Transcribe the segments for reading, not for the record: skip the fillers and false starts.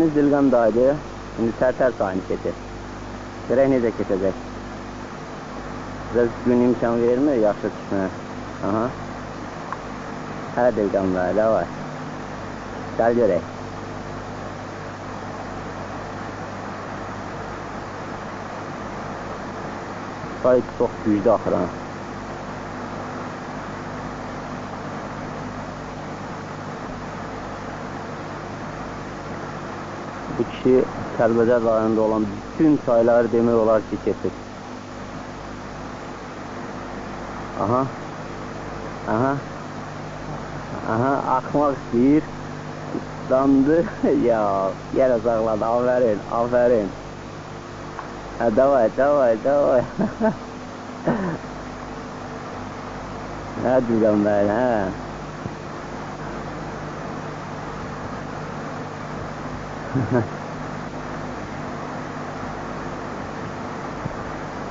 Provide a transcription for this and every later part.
Deniz Dilgamdaydı. Şimdi Tərtər sahini keçir. Görək necə keçəcək. Biraz gün imkan vermir yaxşı düşmə. Aha. Hə Dilgamday, davay. Gəl görək. Sayı çox güclü axıran. Bu kişi Kəlbəcər rayonunda olan bütün çayları demək olar ki keçir. Aha. Aha. Aha, axmaq istəyir. Islandı. Ya, yerə sağladı. Aferin, aferin. Ha, davay, davay, davay. Ha, Dilgamday, ha.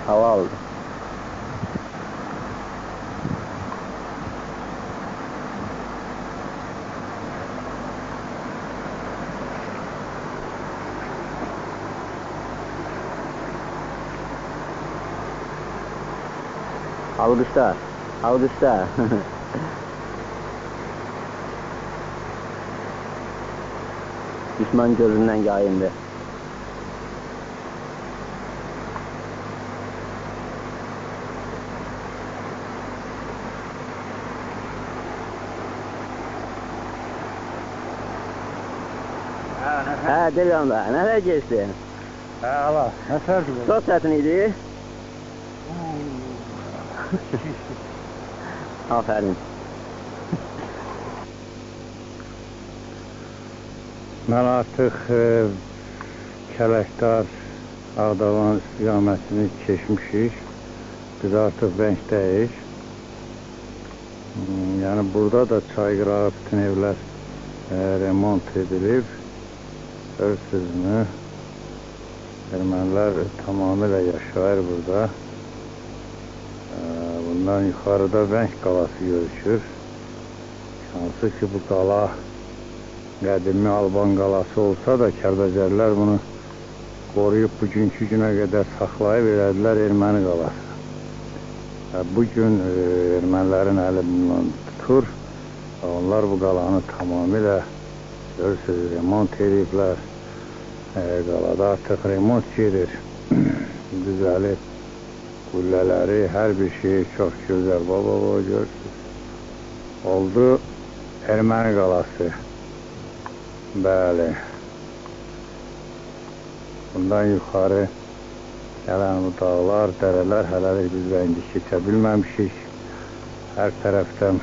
Hava aldı. Alqışlar, alqışlar. Düşman gözündən yayındı. Hə, Dilgamday, nələr geçdin? Hə, ala, nə sərdi bu? Çox çətin idi. Aferin. Mən artıq Kələkdar Ağdavan istiqamətini keçmişik. Biz artıq Vəngdəyik. Yəni burada da çayqırağı bütün evlər remont edilib. Görürsünüzmü? Ermənilər tamamilə yaşayır burada. Bundan yuxarıda Vəng qalası görüşür. Hansı ki bu qala qədimi Alban qalası olsa da Kəlbəcərlər bunu qoruyub bugünkü günə qədər saxlayıb elədilər erməni qalası. Bugün ermənilərin əli bundan tutur. Onlar bu qalanı tamamilə görürsünüz remont ediblər. Qalada artıq remont gedir. Düzəlib. Qullələri, hər bir şey çox gözəl. Baba, görürsünüz. Oldu erməni qalası. Bəli. Bundan yuxarı gələn bu dağlar, dərələr hələlik biz indi keçə bilməmişik. Hər tərəfdən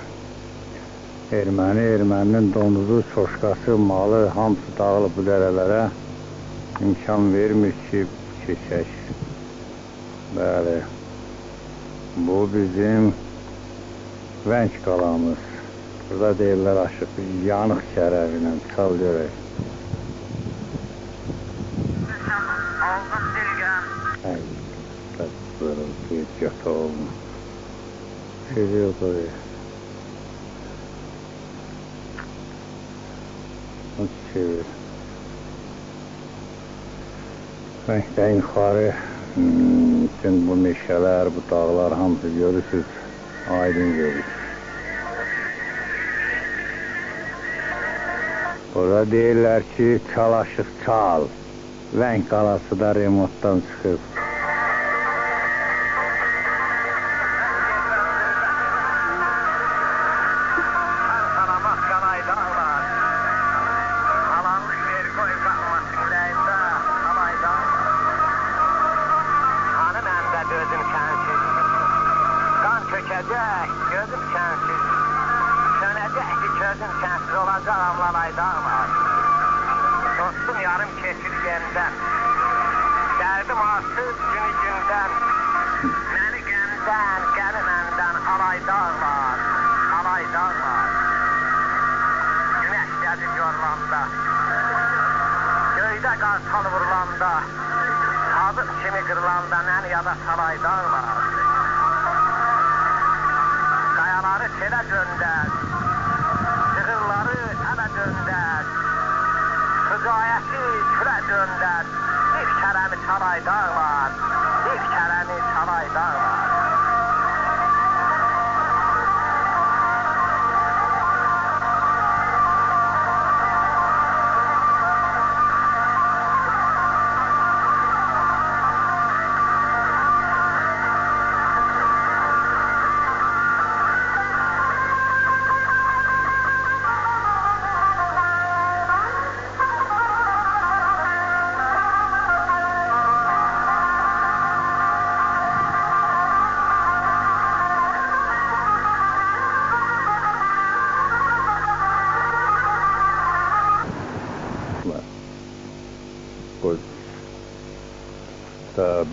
erməninin donuzu, çoşqası, malı hamısı dağılıb bu dərələrə. İmkan vermir ki keçək. Bəli. Bu bizim Vəng qalamız. Burada deyirlər aşıq bir yanıq şərəfinə. Çal görək. Aldım Dilgəm. Ay, böyle bir yata olmuş. Şey yok oraya. Nasıl çevir? Vəngdən yuxarı bütün bu meşələr, bu dağlar hamısı görürsünüz, aydın görürsünüz. Burada deyirlər ki, Çalaşıq çal. Vəng qalası da remontdan çıxıb. Gözüm sensiz, sönecek ki gözüm sensiz olacağım lan aydağlar. Dostum yarım keçirgenden, derdim artık günü günden. Beni gemden, gəlimenden alay dağlar, alay dağlar. Güneş gəlir yorulanda, göydə qartal vurulanda, sadık kimi qırılanda məni yada salay dağlar. Selə göndər, çığırları hələ göndər, Hüqayəti külə döndər, bir kərəmi çalay dağlar, bir kərəmi çalay dağlar.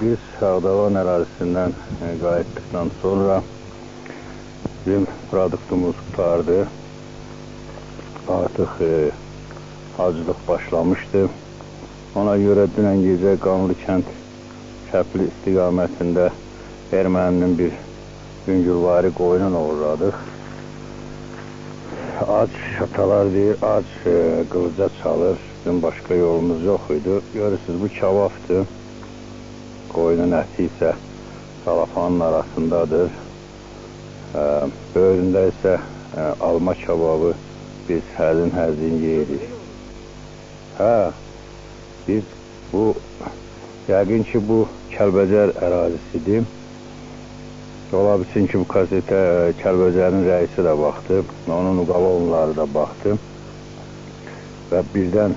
Biz Ağdavan ərazisindən qayıtdıqdan sonra bizim produktumuz qutardı. Artıq acılıq başlamışdı. Ona görə dünən gecə Qanlıkənd Kəpli istiqamətində erməninin bir yüngülvari qoyununa uğradıq. Ac şatalar deyir, ac qılıca çalır. Bizim başqa yolumuz yox idi. Görürsünüz, bu kebabdır. Qoyunun əti isə salafanın arasındadır. Böyründə isə alma kebabı biz həzin yeyirik. Biz bu, yəqin ki, bu Kəlbəcər ərazisidir. Ola bilsin ki, bu kasetə Kəlbəcərin rəisi də baxdı, onun uqalovları da baxdı və birdən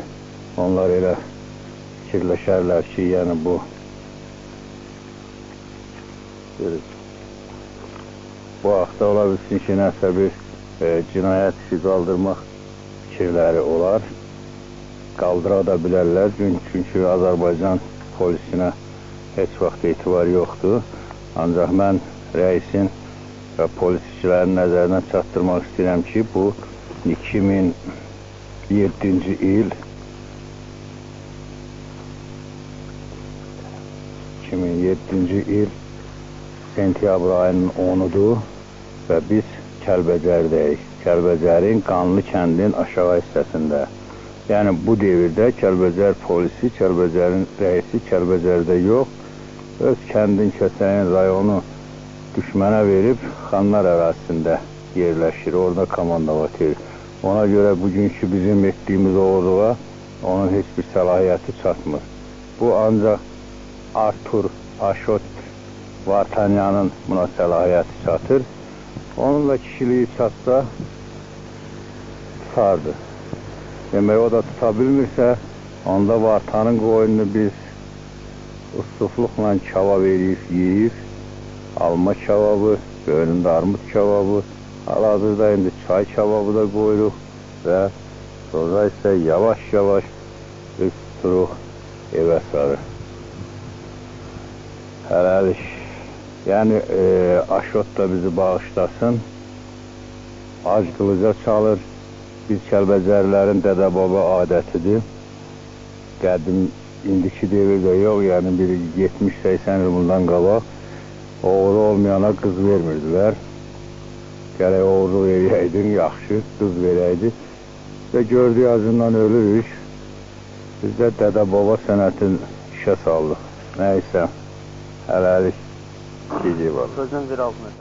onlar elə fikirləşərlər ki, yəni bu haqda ola bilsin ki, nəsə bir cinayət işi qaldırmaq fikirləri olar. Qaldıra da bilərlər, çünki Azərbaycan polisinə heç vaxt etibar yoxdur. Ancaq mən rəisin və polis işçilərin nəzərinə çatdırmaq istəyirəm ki, bu 2007-ci il sentyabr ayının 10-udur və biz Kəlbəcərdəyik. Kəlbəcərin Qanlı kəndinin aşağı hissəsində. Yəni bu devirdə Kəlbəcər polisi, Kəlbəcərin rəisi Kəlbəcərdə yox, öz kəndin kəsəyin rayonu düşmənə verib xanlar ərazisində yerləşir, orada komandavat edir. Ona görə bugünkü bizim etdiyimiz oğurluğa onun heç bir səlahiyyəti çatmır. Bu ancaq Artur Aşot Vartanyanın buna səlahiyyəti çatır. Onunla kişiliyi çatsa tutardı. Demək, o da tuta bilmirsə, onda Vartanın qoyununu biz usufluqla kebab yeyib, alma kebabı, önündə armud kebabı, hal-hazırda indi çay kebabı da qoyuruq və sonra isə yavaş-yavaş biz tuturuq evə sarı. Hələlik, yəni Aşot da bizi bağışlasın, ac qılıca çalır. Biz Kəlbəcərlərin dədə-baba adətidir. Qədim, indiki devirdə yox, yəni bir 70-80 il bundan qabaq oğru olmayana qız vermirdilər. Gərək oğurluq eləyəydin, yaxşı, qız verəydi. Və gördük acından ölürük. Biz də dədə-baba sənətin işə saldıq. Nəysə, hələlik gecə var. Sözün bir altına.